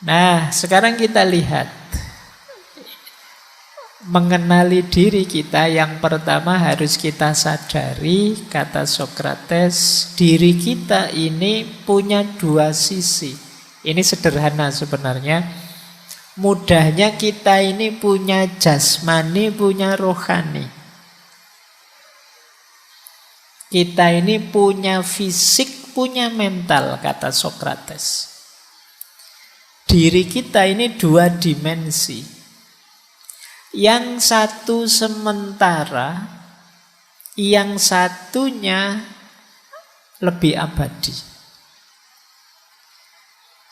Nah, sekarang kita lihat mengenali diri kita. Yang pertama harus kita sadari, kata Sokrates, diri kita ini punya dua sisi. Ini sederhana sebenarnya. Mudahnya kita ini punya jasmani, punya rohani. Kita ini punya fisik, punya mental, kata Sokrates. Diri kita ini dua dimensi. Yang satu sementara, yang satunya lebih abadi.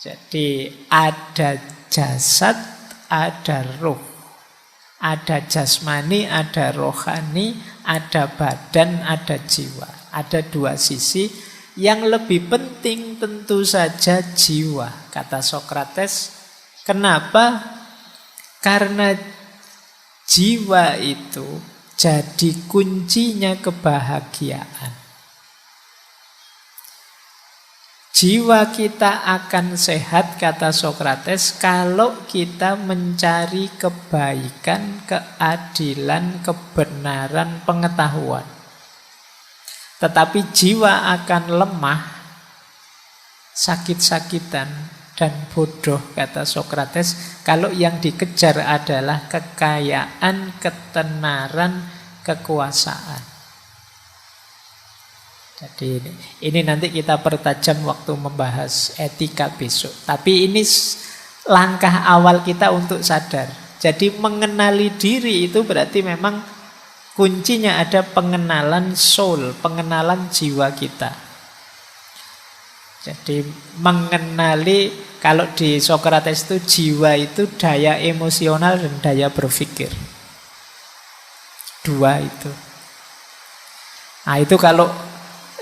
Jadi ada jasad, ada roh. Ada jasmani, ada rohani, ada badan, ada jiwa. Ada dua sisi. Yang lebih penting tentu saja jiwa, kata Sokrates. Kenapa? Karena jiwa itu jadi kuncinya kebahagiaan. Jiwa kita akan sehat, kata Sokrates, kalau kita mencari kebaikan, keadilan, kebenaran, pengetahuan. Tetapi jiwa akan lemah, sakit-sakitan, dan bodoh, kata Sokrates, kalau yang dikejar adalah kekayaan, ketenaran, kekuasaan. Jadi ini nanti kita pertajam waktu membahas etika besok. Tapi ini langkah awal kita untuk sadar. Jadi mengenali diri itu berarti memang kuncinya ada pengenalan soul, pengenalan jiwa kita. Jadi mengenali, kalau di Sokrates itu jiwa itu daya emosional dan daya berpikir. Dua itu. Nah itu kalau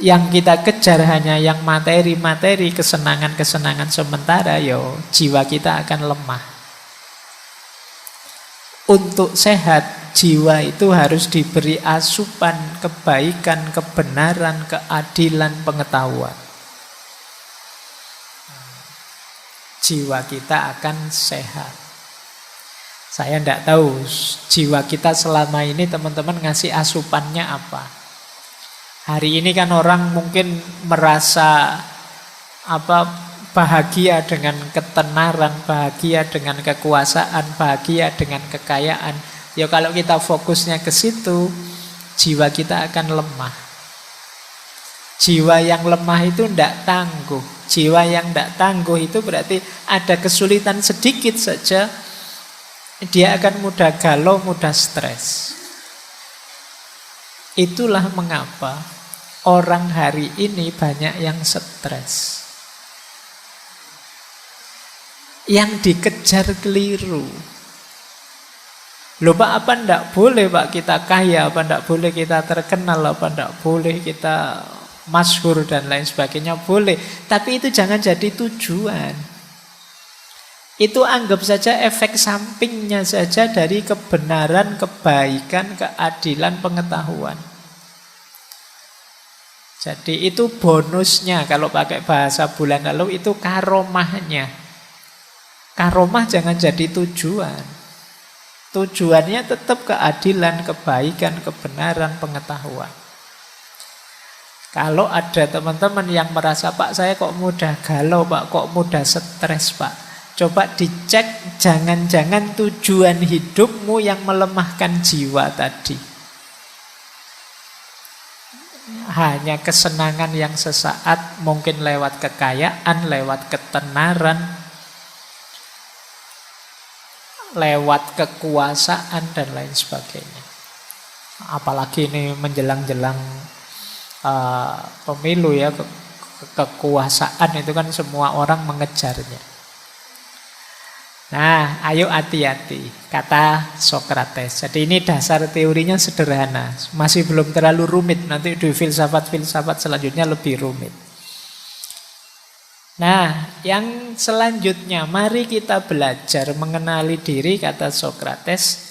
yang kita kejar hanya yang materi-materi, kesenangan-kesenangan sementara, jiwa kita akan lemah. Untuk sehat, jiwa itu harus diberi asupan kebaikan, kebenaran, keadilan, pengetahuan. Jiwa kita akan sehat. Saya tidak tahu jiwa kita selama ini teman-teman ngasih asupannya apa. Hari ini kan orang mungkin merasa bahagia dengan ketenaran, bahagia dengan kekuasaan, bahagia dengan kekayaan. Ya kalau kita fokusnya ke situ, jiwa kita akan lemah. Jiwa yang lemah itu tidak tangguh. Jiwa yang tidak tangguh itu berarti ada kesulitan sedikit saja, dia akan mudah galau, mudah stres. Itulah mengapa orang hari ini banyak yang stres. Yang dikejar keliru. Loh Pak, apa ndak boleh Pak kita kaya, apa ndak boleh kita terkenal, apa ndak boleh kita masyhur dan lain sebagainya, boleh. Tapi itu jangan jadi tujuan. Itu anggap saja efek sampingnya saja dari kebenaran, kebaikan, keadilan, pengetahuan. Jadi itu bonusnya, kalau pakai bahasa bulan lalu itu karomahnya. Karomah jangan jadi tujuan. Tujuannya tetap keadilan, kebaikan, kebenaran, pengetahuan. Kalau ada teman-teman yang merasa, Pak saya kok mudah galau, Pak kok mudah stres, Pak, coba dicek, jangan-jangan tujuan hidupmu yang melemahkan jiwa tadi. Hanya kesenangan yang sesaat, mungkin lewat kekayaan, lewat ketenaran, lewat kekuasaan dan lain sebagainya. Apalagi ini menjelang-jelang pemilu ya, kekuasaan itu kan semua orang mengejarnya. Nah, ayo hati-hati, kata Sokrates. Jadi ini dasar teorinya sederhana, masih belum terlalu rumit. Nanti di filsafat-filsafat selanjutnya lebih rumit. Nah, yang selanjutnya, mari kita belajar mengenali diri, kata Sokrates.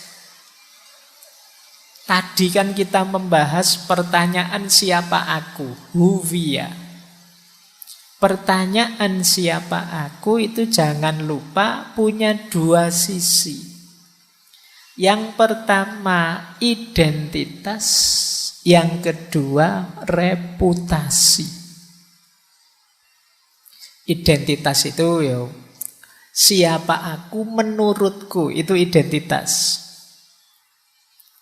Tadi kan kita membahas pertanyaan siapa aku, who we are. Pertanyaan siapa aku itu jangan lupa punya dua sisi. Yang pertama identitas, yang kedua reputasi. Identitas itu ya siapa aku menurutku, itu identitas.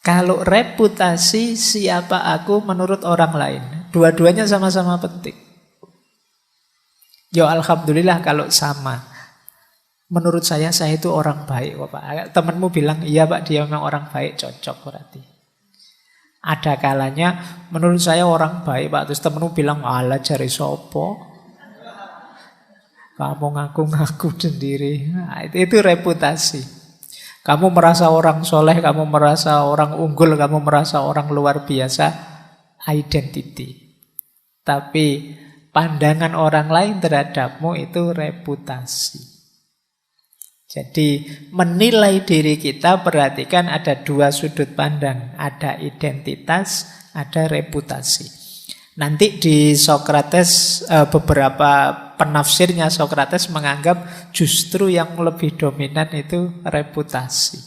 Kalau reputasi siapa aku menurut orang lain. Dua-duanya sama-sama penting. Ya alhamdulillah kalau sama. Menurut saya itu orang baik, Pak. Temanmu bilang, iya Pak, dia memang orang baik, cocok berarti. Ada kalanya, menurut saya orang baik, Pak. Terus temanmu bilang, alah jari sopo. Kamu ngaku-ngaku sendiri. Nah, itu reputasi. Kamu merasa orang soleh, kamu merasa orang unggul, kamu merasa orang luar biasa. Identity. Tapi pandangan orang lain terhadapmu itu reputasi. Jadi menilai diri kita, perhatikan ada dua sudut pandang. Ada identitas, ada reputasi. Nanti di Sokrates, beberapa penafsirnya Sokrates menganggap justru yang lebih dominan itu reputasi.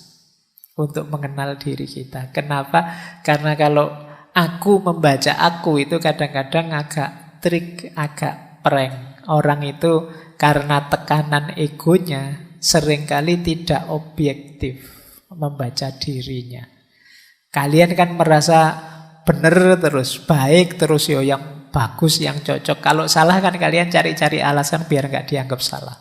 Untuk mengenal diri kita. Kenapa? Karena kalau aku membaca aku itu kadang-kadang agak trik, agak prank. Orang itu karena tekanan egonya seringkali tidak objektif membaca dirinya. Kalian kan merasa benar terus, baik terus, yo yang bagus, yang cocok. Kalau salah kan kalian cari-cari alasan biar nggak dianggap salah.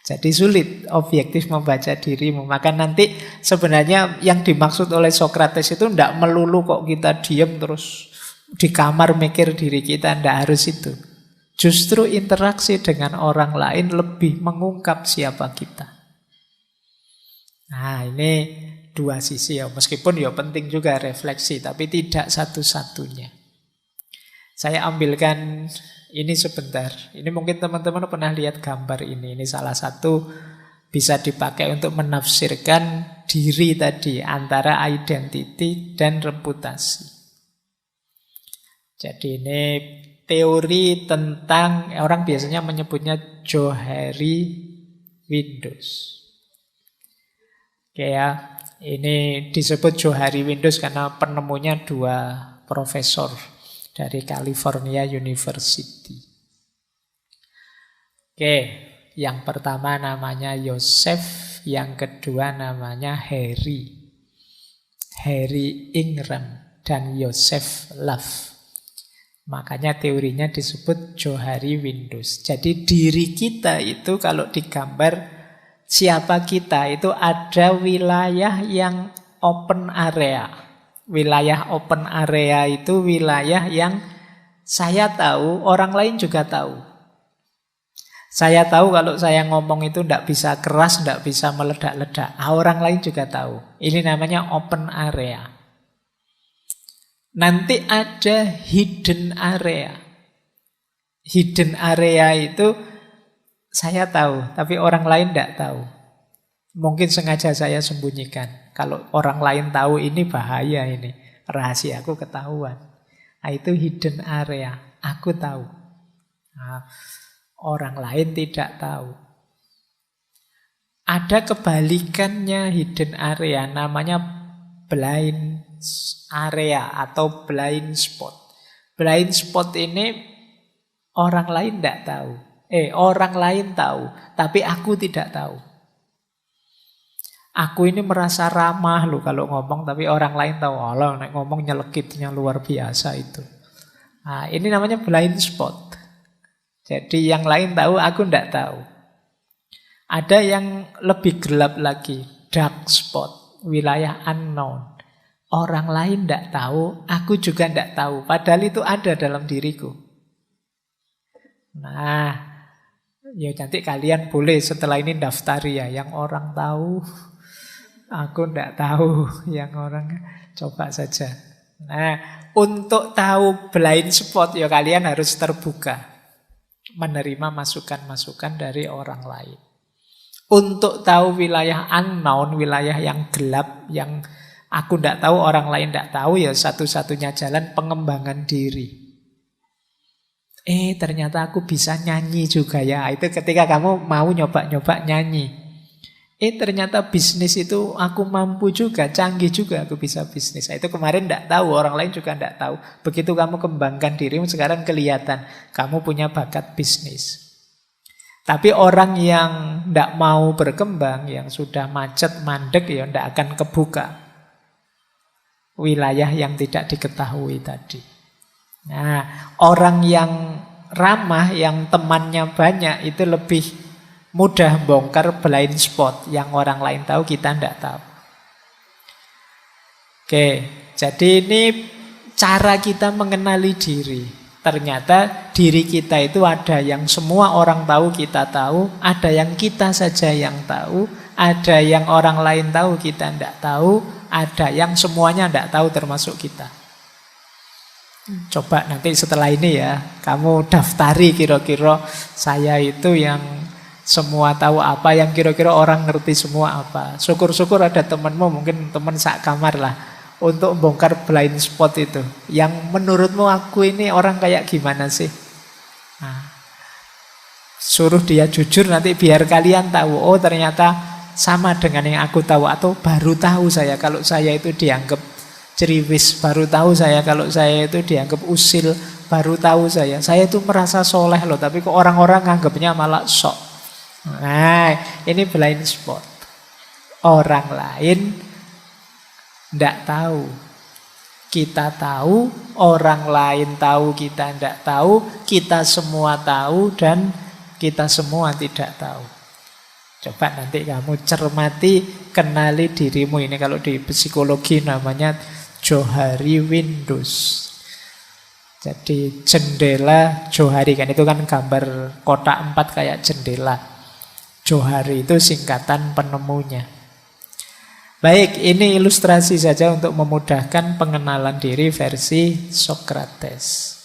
Jadi sulit objektif membaca dirimu. Maka nanti sebenarnya yang dimaksud oleh Sokrates itu tidak melulu kok kita diam terus di kamar mikir diri kita, tidak harus itu. Justru interaksi dengan orang lain lebih mengungkap siapa kita. Nah ini dua sisi ya. Meskipun ya penting juga refleksi, tapi tidak satu-satunya. Saya ambilkan ini sebentar. Ini mungkin teman-teman pernah lihat gambar ini. Ini salah satu bisa dipakai untuk menafsirkan diri tadi antara identity dan reputasi. Jadi ini teori tentang, orang biasanya menyebutnya Johari Windows. Oke ya, ini disebut Johari Windows karena penemunya dua profesor dari California University. Oke, yang pertama namanya Joseph, yang kedua namanya Harry. Harry Ingram dan Joseph Love. Makanya teorinya disebut Johari Windows. Jadi diri kita itu kalau digambar siapa kita itu ada wilayah yang open area. Wilayah open area itu wilayah yang saya tahu, orang lain juga tahu. Saya tahu kalau saya ngomong itu tidak bisa keras, tidak bisa meledak-ledak. Orang lain juga tahu. Ini namanya open area. Nanti ada hidden area. Hidden area itu saya tahu, tapi orang lain tidak tahu. Mungkin sengaja saya sembunyikan. Kalau orang lain tahu ini bahaya ini. Rahasiaku ketahuan. Nah, itu hidden area. Aku tahu. Nah, orang lain tidak tahu. Ada kebalikannya hidden area, namanya blind area atau blind spot. Blind spot ini orang lain tidak tahu. Orang lain tahu, tapi aku tidak tahu. Aku ini merasa ramah loh kalau ngomong, tapi orang lain tahu. Allah, nek ngomong nyelekitnya luar biasa itu. Nah, ini namanya blind spot. Jadi yang lain tahu, aku tidak tahu. Ada yang lebih gelap lagi, dark spot, wilayah unknown. Orang lain tidak tahu, aku juga tidak tahu. Padahal itu ada dalam diriku. Nah, ya nanti kalian boleh setelah ini daftari ya. Yang orang tahu, aku tidak tahu. Yang orang coba saja. Nah, untuk tahu blind spot ya kalian harus terbuka. Menerima masukan-masukan dari orang lain. Untuk tahu wilayah unknown, wilayah yang gelap, yang aku tidak tahu, orang lain tidak tahu, ya satu-satunya jalan pengembangan diri. Ternyata aku bisa nyanyi juga ya. Itu ketika kamu mau nyoba-nyoba nyanyi. Ternyata bisnis itu aku mampu juga, canggih juga aku bisa bisnis. Itu kemarin tidak tahu, orang lain juga tidak tahu. Begitu kamu kembangkan dirimu, sekarang kelihatan kamu punya bakat bisnis. Tapi orang yang tidak mau berkembang, yang sudah macet, mandek, ya tidak akan kebuka wilayah yang tidak diketahui tadi. Nah, orang yang ramah, yang temannya banyak, itu lebih mudah bongkar blind spot yang orang lain tahu, kita tidak tahu. Oke, jadi ini cara kita mengenali diri. Ternyata diri kita itu ada yang semua orang tahu, kita tahu. Ada yang kita saja yang tahu. Ada yang orang lain tahu, kita tidak tahu. Ada yang semuanya tidak tahu, termasuk kita. Coba nanti setelah ini ya, kamu daftari kira-kira saya itu yang semua tahu apa, yang kira-kira orang ngerti semua apa. Syukur-syukur ada temanmu, mungkin teman sak kamar lah, untuk bongkar blind spot itu. Yang menurutmu aku ini orang kayak gimana sih? Nah, suruh dia jujur, nanti biar kalian tahu, oh ternyata sama dengan yang aku tahu. Atau baru tahu saya kalau saya itu dianggap ceriwis, baru tahu saya kalau saya itu dianggap usil, baru tahu saya itu merasa soleh loh, tapi kok orang-orang nganggapnya malah sok. Nah, ini blind spot. Orang lain tidak tahu, kita tahu. Orang lain tahu, kita tidak tahu. Kita semua tahu dan kita semua tidak tahu. Coba nanti kamu cermati, kenali dirimu. Ini kalau di psikologi namanya Johari Windows. Jadi jendela Johari, kan itu kan gambar kotak 4 kayak jendela. Johari itu singkatan penemunya. Baik, ini ilustrasi saja untuk memudahkan pengenalan diri versi Socrates.